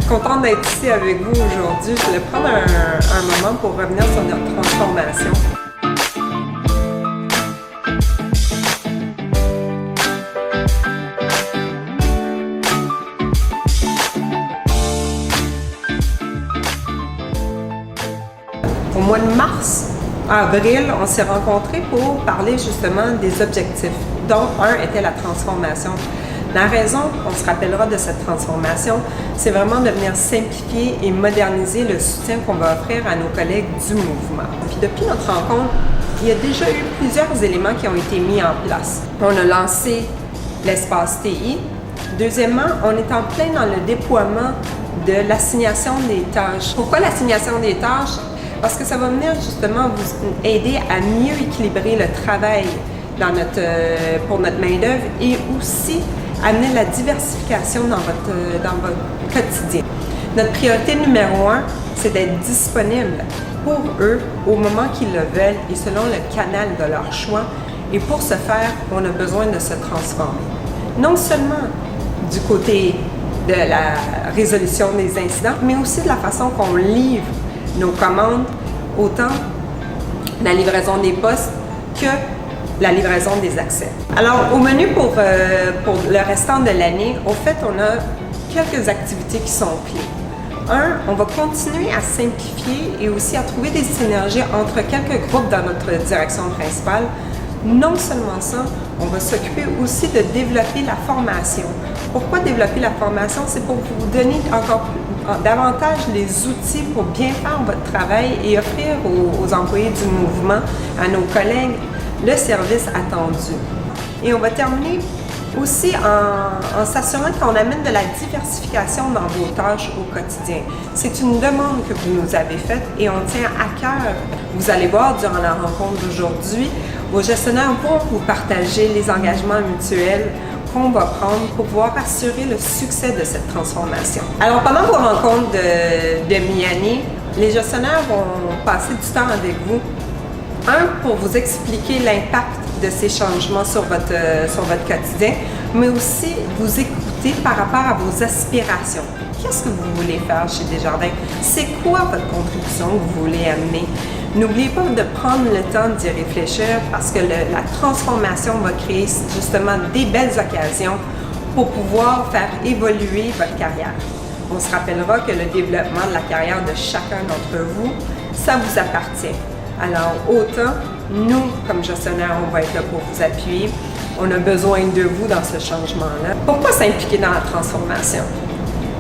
Contente d'être ici avec vous aujourd'hui. Je voulais prendre un moment pour revenir sur notre transformation. Au mois de mars, avril, on s'est rencontrés pour parler justement des objectifs, dont un était la transformation. La raison, on se rappellera de cette transformation, c'est vraiment de venir simplifier et moderniser le soutien qu'on va offrir à nos collègues du mouvement. Puis depuis notre rencontre, il y a déjà eu plusieurs éléments qui ont été mis en place. On a lancé l'espace TI. Deuxièmement, on est en plein dans le déploiement de l'assignation des tâches. Pourquoi l'assignation des tâches? Parce que ça va venir justement vous aider à mieux équilibrer le travail pour notre main-d'œuvre et aussi amener la diversification dans votre quotidien. Notre priorité numéro 1, c'est d'être disponible pour eux au moment qu'ils le veulent et selon le canal de leur choix. Et pour ce faire, on a besoin de se transformer. Non seulement du côté de la résolution des incidents, mais aussi de la façon qu'on livre nos commandes, autant la livraison des postes que la livraison des accès. Alors, au menu pour le restant de l'année, au fait, on a quelques activités qui sont clés. On va continuer à simplifier et aussi à trouver des synergies entre quelques groupes dans notre direction principale. Non seulement ça, on va s'occuper aussi de développer la formation. Pourquoi développer la formation? C'est pour vous donner encore davantage les outils pour bien faire votre travail et offrir aux employés du mouvement, à nos collègues, le service attendu. Et on va terminer aussi en s'assurant qu'on amène de la diversification dans vos tâches au quotidien. C'est une demande que vous nous avez faite et on tient à cœur. Vous allez voir durant la rencontre d'aujourd'hui, vos gestionnaires vont vous partager les engagements mutuels qu'on va prendre pour pouvoir assurer le succès de cette transformation. Alors pendant vos rencontres de mi-année, les gestionnaires vont passer du temps avec vous. Pour vous expliquer l'impact de ces changements sur votre quotidien, mais aussi vous écouter par rapport à vos aspirations. Qu'est-ce que vous voulez faire chez Desjardins? C'est quoi votre contribution que vous voulez amener? N'oubliez pas de prendre le temps d'y réfléchir parce que la transformation va créer justement des belles occasions pour pouvoir faire évoluer votre carrière. On se rappellera que le développement de la carrière de chacun d'entre vous, ça vous appartient. Alors, autant, nous, comme gestionnaires, on va être là pour vous appuyer. On a besoin de vous dans ce changement-là. Pourquoi s'impliquer dans la transformation?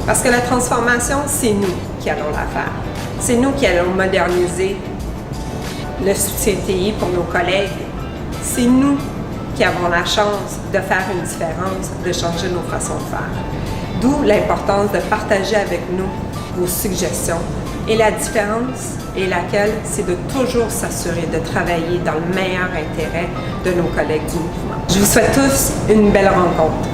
Parce que la transformation, c'est nous qui allons la faire. C'est nous qui allons moderniser le soutien TI pour nos collègues. C'est nous qui avons la chance de faire une différence, de changer nos façons de faire. D'où l'importance de partager avec nous vos suggestions. Et la différence est laquelle, c'est de toujours s'assurer de travailler dans le meilleur intérêt de nos collègues du mouvement. Je vous souhaite tous une belle rencontre.